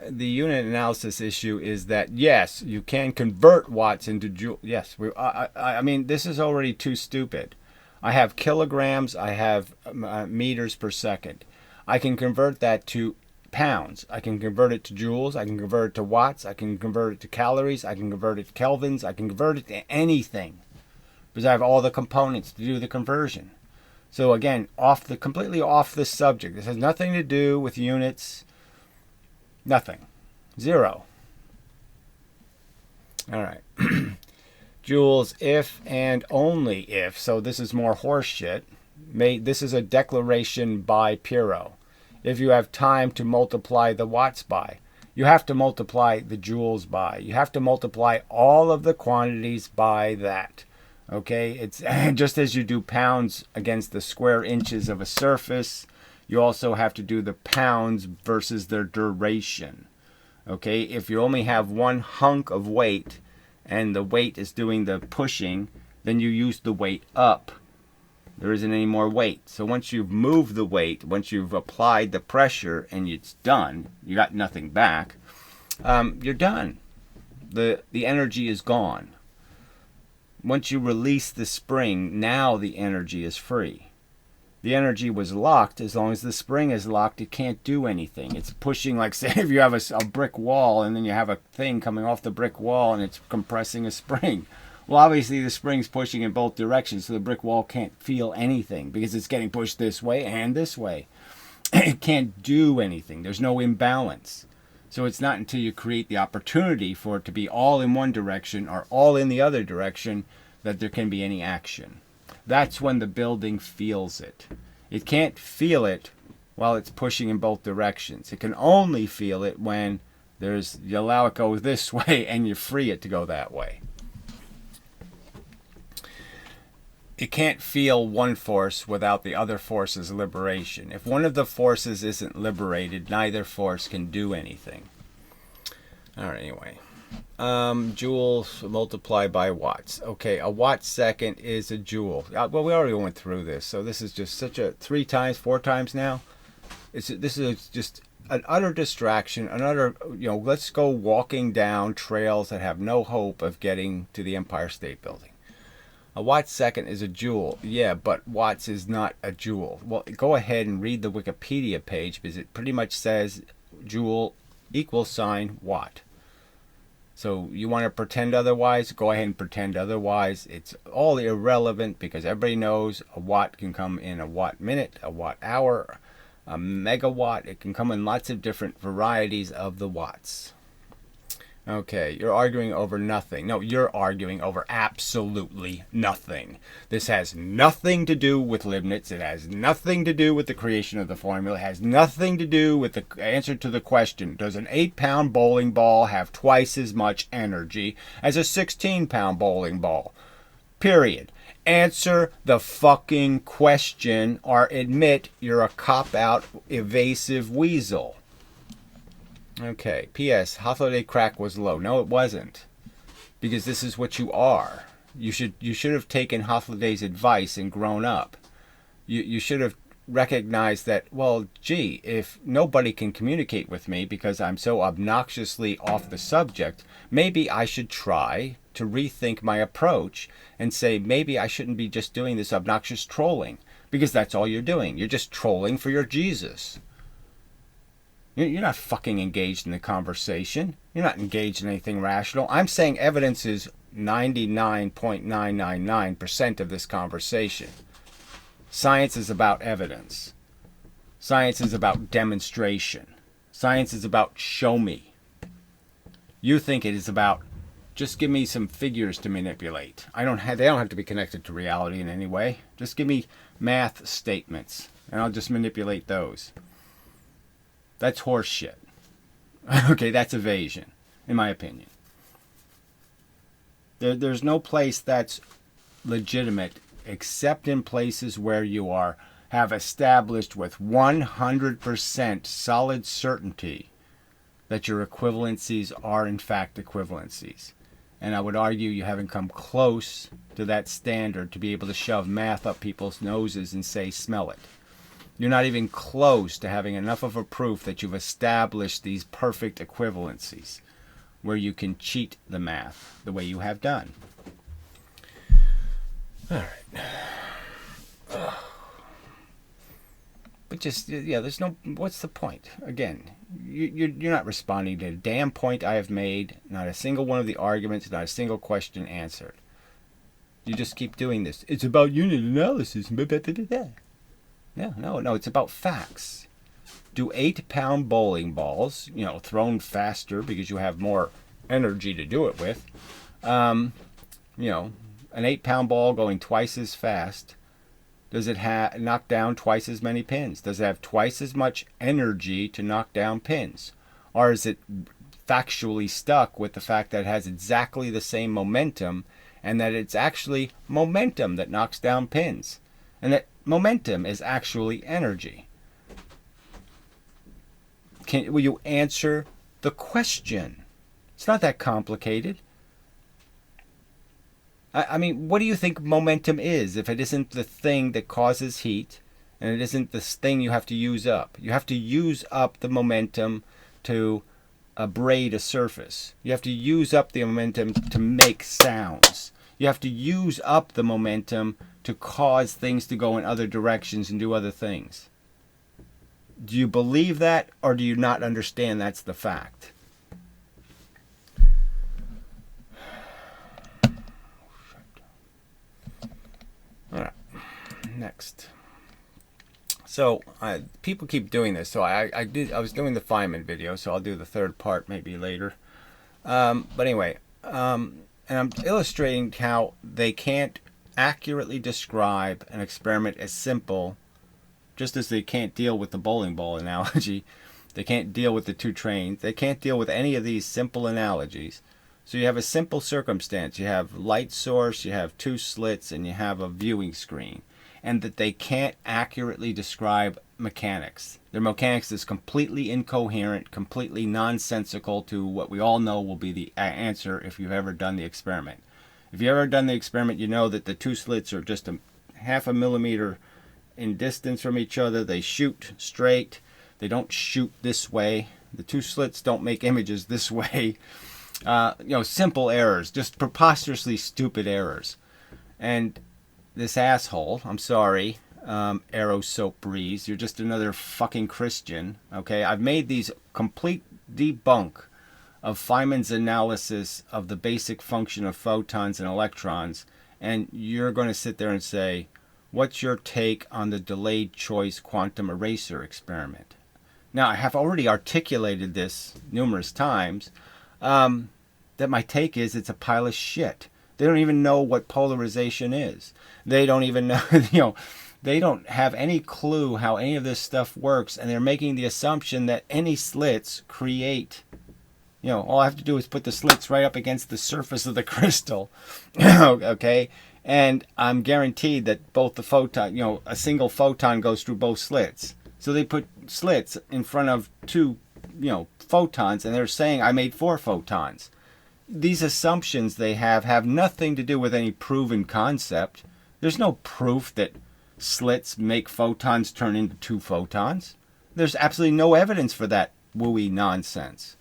The unit analysis issue is that, yes, you can convert watts into joules. Yes, I mean, this is already too stupid. I have kilograms, I have meters per second. I can convert that to pounds. I can convert it to joules. I can convert it to watts. I can convert it to calories. I can convert it to kelvins. I can convert it to anything because I have all the components to do the conversion. So again, completely off the subject. This has nothing to do with units. Nothing. Zero. All right. Joules if and only if. So this is more horse shit. This is a declaration by Pyrrho. If you have time to multiply the watts by, you have to multiply the joules by. You have to multiply all of the quantities by that. Okay? It's just as you do pounds against the square inches of a surface, you also have to do the pounds versus their duration. Okay? If you only have one hunk of weight and the weight is doing the pushing, then you use the weight up. There isn't any more weight. So once you've moved the weight, once you've applied the pressure and it's done, you got nothing back, you're done. The energy is gone. Once you release the spring, now the energy is free. The energy was locked. As long as the spring is locked, it can't do anything. It's pushing, like say if you have a brick wall and then you have a thing coming off the brick wall and it's compressing a spring. Well, obviously the spring's pushing in both directions, so the brick wall can't feel anything because it's getting pushed this way and this way. It can't do anything. There's no imbalance. So it's not until you create the opportunity for it to be all in one direction or all in the other direction that there can be any action. That's when the building feels it. It can't feel it while it's pushing in both directions. It can only feel it when you allow it go this way and you free it to go that way. It can't feel one force without the other force's liberation. If one of the forces isn't liberated, neither force can do anything. All right, anyway. Joules multiplied by watts. Okay, a watt second is a joule. Well, we already went through this, so this is just such a 3 times, 4 times now. This is just an utter distraction, let's go walking down trails that have no hope of getting to the Empire State Building. A watt second is a joule. Yeah, but watts is not a joule. Well, go ahead and read the Wikipedia page because it pretty much says joule equals sign watt. So you want to pretend otherwise? Go ahead and pretend otherwise. It's all irrelevant because everybody knows a watt can come in a watt minute, a watt hour, a megawatt. It can come in lots of different varieties of the watts. Okay, you're arguing over nothing. No, you're arguing over absolutely nothing. This has nothing to do with Leibniz. It has nothing to do with the creation of the formula. It has nothing to do with the answer to the question. Does an 8-pound bowling ball have twice as much energy as a 16-pound bowling ball? Period. Answer the fucking question or admit you're a cop-out, evasive weasel. Okay, P.S. Holiday crack was low. No, it wasn't. Because this is what you are. You should have taken Holiday's advice and grown up. You should have recognized that, well, gee, if nobody can communicate with me because I'm so obnoxiously off the subject, maybe I should try to rethink my approach and say maybe I shouldn't be just doing this obnoxious trolling. Because that's all you're doing. You're just trolling for your Jesus. You're not fucking engaged in the conversation. You're not engaged in anything rational. I'm saying evidence is 99.999% of this conversation. Science is about evidence. Science is about demonstration. Science is about show me. You think it is about just give me some figures to manipulate. They don't have to be connected to reality in any way. Just give me math statements, and I'll just manipulate those. That's horse shit. Okay, that's evasion, in my opinion. There's no place that's legitimate except in places where you have established with 100% solid certainty that your equivalencies are in fact equivalencies. And I would argue you haven't come close to that standard to be able to shove math up people's noses and say, smell it. You're not even close to having enough of a proof that you've established these perfect equivalencies where you can cheat the math the way you have done. All right. But just, yeah, there's no, what's the point? Again, you're not responding to a damn point I have made, not a single one of the arguments, not a single question answered. You just keep doing this. It's about unit analysis. No, it's about facts. Do 8-pound bowling balls, thrown faster because you have more energy to do it with, an 8-pound ball going twice as fast, does it knock down twice as many pins? Does it have twice as much energy to knock down pins? Or is it factually stuck with the fact that it has exactly the same momentum and that it's actually momentum that knocks down pins? And that momentum is actually energy. Will you answer the question? It's not that complicated. I mean, what do you think momentum is if it isn't the thing that causes heat and it isn't this thing you have to use up? You have to use up the momentum to abrade a surface. You have to use up the momentum to make sounds. You have to use up the momentum to cause things to go in other directions and do other things. Do you believe that, or do you not understand that's the fact? All right, next. So people keep doing this. So I was doing the Feynman video, so I'll do the third part maybe later. But anyway, and I'm illustrating how they can't accurately describe an experiment as simple, just as they can't deal with the bowling ball analogy. They can't deal with the two trains. They can't deal with any of these simple analogies. So you have a simple circumstance. You have light source, you have two slits, and you have a viewing screen. And that they can't accurately describe mechanics. Their mechanics is completely incoherent, completely nonsensical to what we all know will be the answer if you've ever done the experiment. If you've ever done the experiment, you know that the two slits are just a half a millimeter in distance from each other. They shoot straight. They don't shoot this way. The two slits don't make images this way. Simple errors, just preposterously stupid errors. And this asshole, I'm sorry, Arrow Soap Breeze, you're just another fucking Christian, okay? I've made these complete debunk of Feynman's analysis of the basic function of photons and electrons, and you're going to sit there and say, what's your take on the delayed choice quantum eraser experiment? Now, I have already articulated this numerous times, that my take is it's a pile of shit. They don't even know what polarization is. They don't even know, they don't have any clue how any of this stuff works, and they're making the assumption that any slits create, all I have to do is put the slits right up against the surface of the crystal, okay? And I'm guaranteed that both the photon, a single photon goes through both slits. So they put slits in front of two, photons, and they're saying I made 4 photons. These assumptions they have nothing to do with any proven concept. There's no proof that slits make photons turn into 2 photons. There's absolutely no evidence for that wooey nonsense.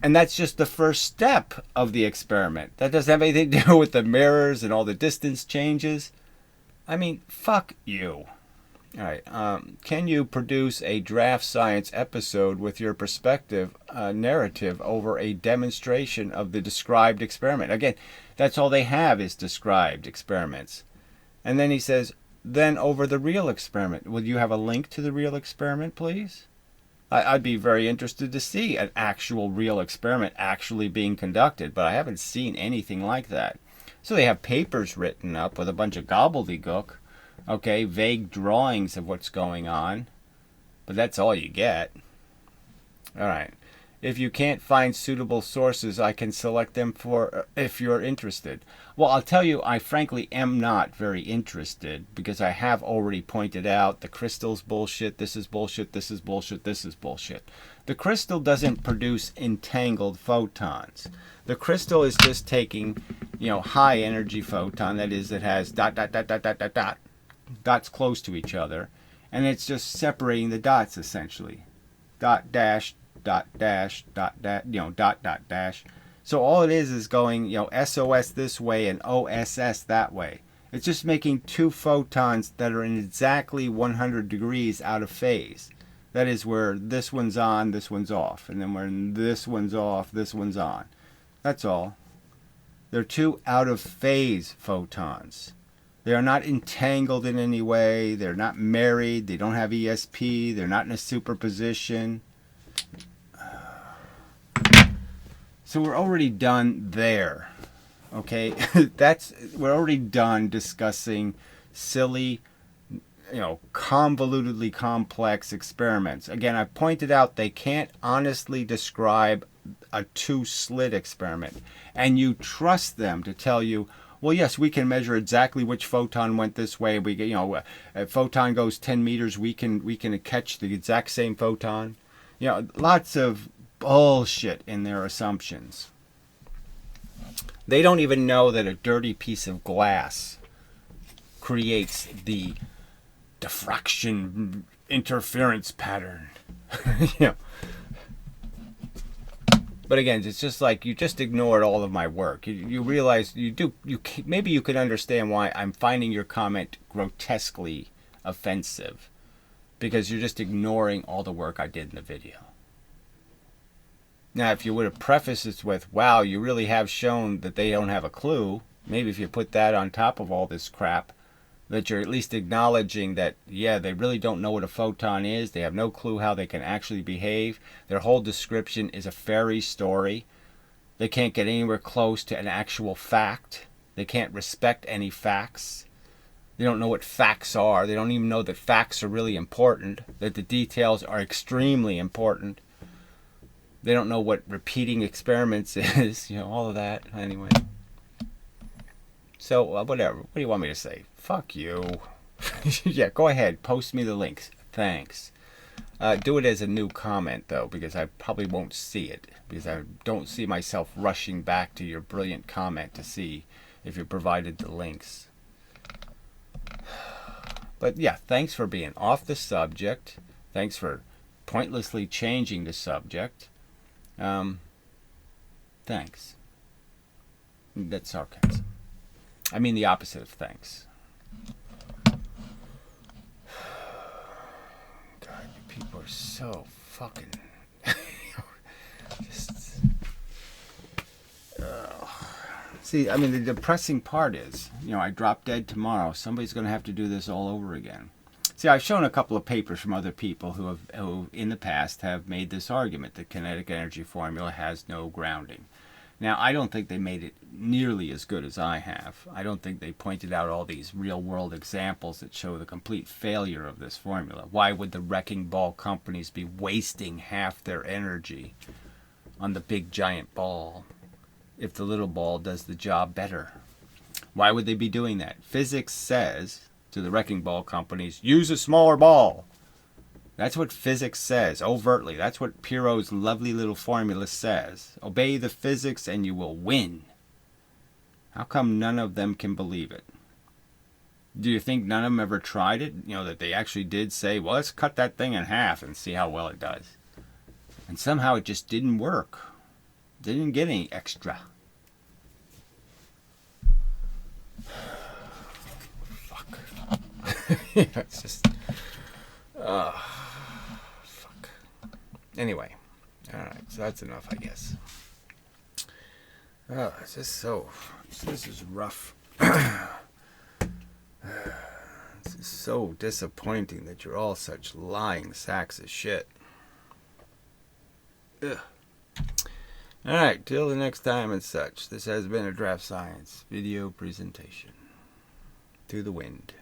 And that's just the first step of the experiment. That doesn't have anything to do with the mirrors and all the distance changes. I mean, fuck you. All right. Can you produce a DraftScience episode with your perspective narrative over a demonstration of the described experiment? Again, that's all they have is described experiments. And then he says, then over the real experiment. Would you have a link to the real experiment, please? I'd be very interested to see an actual real experiment actually being conducted, but I haven't seen anything like that. So they have papers written up with a bunch of gobbledygook, okay, vague drawings of what's going on, but that's all you get. All right. If you can't find suitable sources, I can select them for if you're interested. Well, I'll tell you, I frankly am not very interested because I have already pointed out the crystal's bullshit, this is bullshit, this is bullshit, this is bullshit. The crystal doesn't produce entangled photons. The crystal is just taking, high energy photon, that is, it has dot, dot, dot, dot, dot, dot, dot, dots close to each other, and it's just separating the dots essentially. Dot, dash, dot dash dot dash dot dot dash. So all it is going SOS this way and OSS that way. It's just making two photons that are in exactly 100 degrees out of phase. That is where this one's on, this one's off, and then when this one's off, this one's on. That's all. They're two out of phase photons. They are not entangled in any way. They're not married. They don't have ESP. They're not in a superposition. So we're already done there, okay? We're already done discussing silly, convolutedly complex experiments. Again, I pointed out they can't honestly describe a two-slit experiment, and you trust them to tell you, well, yes, we can measure exactly which photon went this way. We get, a photon goes 10 meters, we can catch the exact same photon. Lots of bullshit in their assumptions. They don't even know that a dirty piece of glass creates the diffraction interference pattern. But again, it's just like you just ignored all of my work. You realize maybe you could understand why I'm finding your comment grotesquely offensive, because you're just ignoring all the work I did in the video. Now, if you would have prefaced it with, wow, you really have shown that they don't have a clue, maybe if you put that on top of all this crap, that you're at least acknowledging that, yeah, they really don't know what a photon is, they have no clue how they can actually behave, their whole description is a fairy story, they can't get anywhere close to an actual fact, they can't respect any facts, they don't know what facts are, they don't even know that facts are really important, that the details are extremely important. They don't know what repeating experiments is, all of that. Anyway. So, whatever. What do you want me to say? Fuck you. Yeah, go ahead. Post me the links. Thanks. Do it as a new comment, though, because I probably won't see it. Because I don't see myself rushing back to your brilliant comment to see if you provided the links. But, yeah, thanks for being off the subject. Thanks for pointlessly changing the subject. Thanks. That's sarcasm. I mean the opposite of thanks. God, you people are so fucking... See, I mean, the depressing part is, I drop dead tomorrow. Somebody's going to have to do this all over again. See, I've shown a couple of papers from other people who in the past have made this argument that kinetic energy formula has no grounding. Now, I don't think they made it nearly as good as I have. I don't think they pointed out all these real-world examples that show the complete failure of this formula. Why would the wrecking ball companies be wasting half their energy on the big giant ball if the little ball does the job better? Why would they be doing that? Physics says to the wrecking ball companies, use a smaller ball. That's what physics says, overtly. That's what Pyrrho's lovely little formula says. Obey the physics and you will win. How come none of them can believe it? Do you think none of them ever tried it? That they actually did say, well, let's cut that thing in half and see how well it does. And somehow it just didn't work. They didn't get any extra. It's just fuck. Anyway, alright, so that's enough, I guess. It's just this is rough. It's just so disappointing that you're all such lying sacks of shit. Ugh. Alright, till the next time and such, this has been a DraftScience video presentation. To the wind.